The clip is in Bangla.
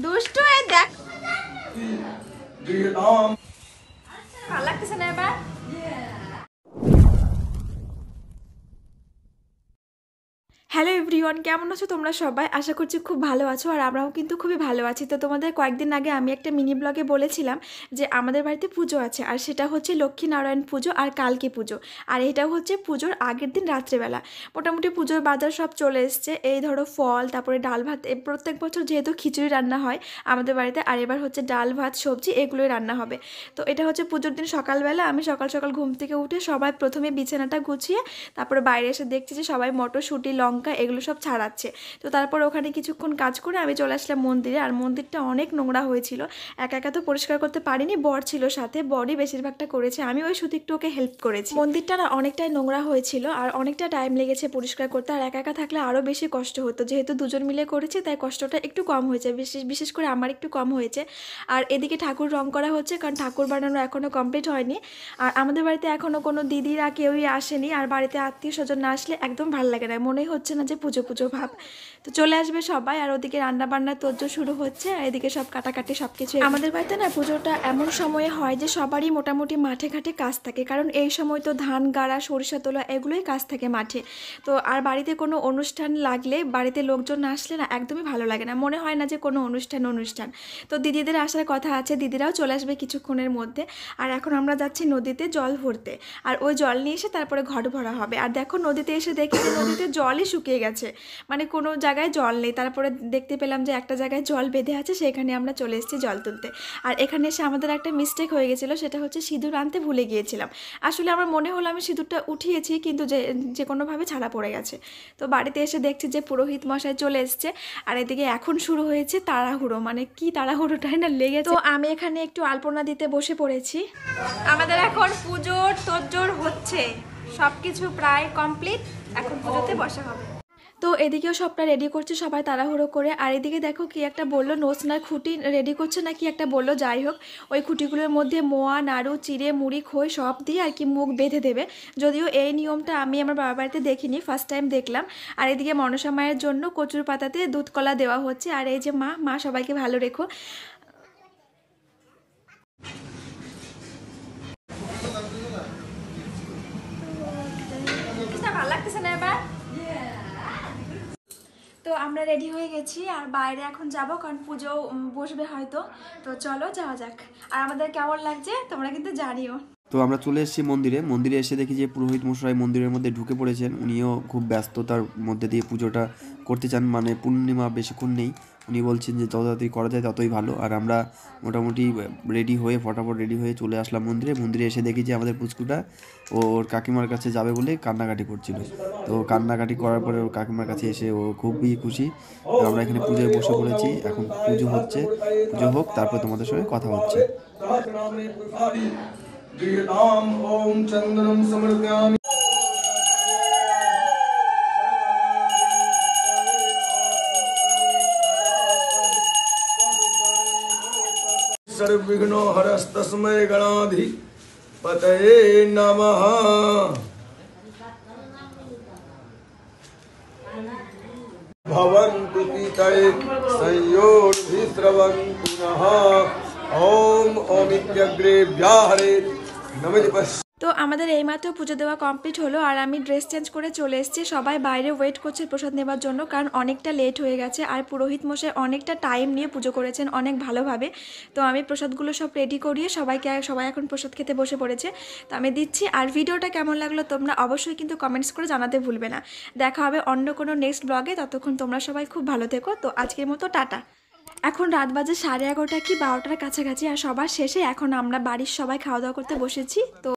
দুষ্টু এই দেখ ভালো লাগতেছে না এবার। হ্যালো এভরিওয়ান, কেমন আছো তোমরা সবাই? আশা করছি খুব ভালো আছো, আর আমরাও কিন্তু খুবই ভালো আছি। তো তোমাদের কয়েকদিন আগে আমি একটা মিনি ব্লগে বলেছিলাম যে আমাদের বাড়িতে পুজো আছে, আর সেটা হচ্ছে লক্ষ্মীনারায়ণ পুজো আর কালকে পুজো। আর এটাও হচ্ছে পুজোর আগের দিন রাত্রেবেলা। মোটামুটি পুজোর বাজার সব চলে এসছে, এই ধরো ফল, তারপরে ডাল ভাত। প্রত্যেক বছর যেহেতু খিচুড়ি রান্না হয় আমাদের বাড়িতে, আর এবার হচ্ছে ডাল ভাত সবজি এগুলোই রান্না হবে। তো এটা হচ্ছে পুজোর দিন সকালবেলা আমি সকাল সকাল ঘুম থেকে উঠে সবাই প্রথমে বিছানাটা গুছিয়ে তারপরে বাইরে এসে দেখছি যে সবাই মটরশুঁটি, লঙ্কা এগুলো সব ছাড়াচ্ছে। তো তারপর ওখানে কিছুক্ষণ কাজ করে আমি চলে আসলাম মন্দিরে। আর মন্দিরটা অনেক নোংরা হয়েছিল, একা একা তো পরিষ্কার করতে পারিনি, বর ছিল সাথে, বরই বেশিরভাগটা করেছে, আমি ওই শুধু একটু ওকে হেল্প করেছি। মন্দিরটা না অনেকটাই নোংরা হয়েছিল আর অনেকটা টাইম লেগেছে পরিষ্কার করতে, আর একা একা থাকলে আরও বেশি কষ্ট হতো। যেহেতু দুজন মিলে করেছি তাই কষ্টটা একটু কম হয়েছে, বিশেষ করে আমার একটু কম হয়েছে। আর এদিকে ঠাকুর রং করা হচ্ছে, কারণ ঠাকুর বানানো এখনও কমপ্লিট হয়নি। আর আমাদের বাড়িতে এখনও কোনো দিদিরা কেউই আসেনি, আর বাড়িতে আত্মীয় স্বজন না আসলে একদম ভালো লাগে না, মনেই হচ্ছে না যে পুজো পুজো ভাব। তো চলে আসবে সবাই, আর ওদিকে রান্না বান্নার তোড়জোড় শুরু হচ্ছে, আর এদিকে সব কাটাকাটি সব কিছু। আমাদের বাড়িতে না পুজোটা এমন সময়ে হয় যে সবারই মোটামুটি মাঠে ঘাটে কাজ থাকে, কারণ এই সময় তো ধান গাড়া, সরিষা তোলা এগুলোই কাজ থাকে মাঠে। তো আর বাড়িতে কোনো অনুষ্ঠান লাগলে, বাড়িতে লোকজন না আসলে না একদমই ভালো লাগে না, মনে হয় না যে কোনো অনুষ্ঠান। তো দিদিদের আসার কথা আছে, দিদিরাও চলে আসবে কিছুক্ষণের মধ্যে। আর এখন আমরা যাচ্ছি নদীতে জল ভরতে, আর ওই জল নিয়ে এসে তারপরে ঘট ভরা হবে। আর দেখো নদীতে এসে দেখি যে নদীতে জলই শুকিয়ে গেছে, মানে কোনো জায়গায় জল নেই। তারপরে দেখতে পেলাম যে একটা জায়গায় জল বেঁধে আছে, সেখানে আমরা চলে এসেছি জল তুলতে। আর এখানে এসে আমাদের একটা মিস্টেক হয়ে গেছিলো, সেটা হচ্ছে সিঁদুর আনতে ভুলে গিয়েছিলাম। আসলে আমার মনে হলো আমি সিঁদুরটা উঠিয়েছি, কিন্তু যে কোনোভাবে ছাড়া পড়ে গেছে। তো বাড়িতে এসে দেখছি যে পুরোহিত মশাই চলে এসছে, আর এদিকে এখন শুরু হয়েছে তাড়াহুড়ো, মানে কি তাড়াহুড়োটাই না লেগেছে। তো আমি এখানে একটু আলপনা দিতে বসে পড়েছি। আমাদের এখন পুজোর তোড়জোড় হচ্ছে, সব কিছু প্রায় কমপ্লিট, এখন পুজোতে বসা হবে। তো এদিকেও সবটা রেডি করছে সবাই তাড়াহুড়ো করে। আর এদিকে দেখো কি একটা বললো, নোসনার খুঁটি রেডি করছে না কি একটা বললো, যাই হোক ওই খুঁটিগুলোর মধ্যে মোয়া, নাড়ু, চিড়ে, মুড়ি, খই সব দিয়ে আর কি মুখ বেঁধে দেবে। যদিও এই নিয়মটা আমি আমার বাবার বাড়িতে দেখিনি, ফার্স্ট টাইম দেখলাম। আর এদিকে মনসা মায়ের জন্য কচুর পাতাতে দুধ কলা দেওয়া হচ্ছে। আর এই যে মা সবাইকে ভালো রেখো। ভালো লাগতেছে না এবার? তো আমরা রেডি হয়ে গেছি, আর বাইরে এখন যাব, কারণ পুজো বসবে হয়তো। তো চলো যাওয়া যাক। আর আমাদের কেমন লাগছে তোমরা কিন্তু জানিও। তো আমরা চলে এসেছি মন্দিরে এসে দেখি যে পুরোহিত মশাই মন্দিরের মধ্যে ঢুকে পড়েছেন। উনিও খুব ব্যস্ততার মধ্যে দিয়ে পুজোটা করতে চান, মানে পূর্ণিমা বেশিক্ষণ নেই। উনি বলছেন যে যত তাড়াতাড়ি করা যায় ততই ভালো। আর আমরা মোটামুটি ফটাফট রেডি হয়ে চলে আসলাম মন্দিরে এসে দেখি যে আমাদের পুচকুটা ওর কাকিমার কাছে যাবে বলে কান্নাকাটি করছিল। তো কান্নাকাটি করার পরে ওর কাকিমার কাছে এসে ও খুবই খুশি। তো আমরা এখানে পুজোয় বসে পড়েছি, এখন পুজো হচ্ছে, পুজো হোক তারপর তোমাদের সঙ্গে কথা হচ্ছে। ओम चंदनम समर्पयामि। सर्वविघ्नो हरस्तस्मै गणाधिपतये नमः। भवन्तु पितये संयोर्भिस्रवन्तु नः। ओम ओमित्यग्रे व्याहरे नमः। তো আমাদের এইমাত্র পুজো দেওয়া কমপ্লিট হলো, আর আমি ড্রেস চেঞ্জ করে চলে এসেছি। সবাই বাইরে ওয়েট করছে প্রসাদ নেবার জন্য, কারণ অনেকটা লেট হয়ে গেছে। আর পুরোহিত মশাই অনেকটা টাইম নিয়ে পুজো করেছেন, অনেক ভালোভাবে। তো আমি প্রসাদগুলো সব রেডি করিয়ে সবাই এখন প্রসাদ খেতে বসে পড়েছে। তো আমি দিচ্ছি। আর ভিডিওটা কেমন লাগলো তোমরা অবশ্যই কিন্তু কমেন্টস করে জানাতে ভুলবে না। দেখা হবে অন্য কোনো নেক্সট ব্লগে, ততক্ষণ তোমরা সবাই খুব ভালো থেকো। তো আজকের মতো টাটা। এখন রাত বাজে 11:30 কি 12টার কাছাকাছি, আর সবার শেষে এখন আমরা বাড়ির সবাই খাওয়া দাওয়া করতে বসেছি। তো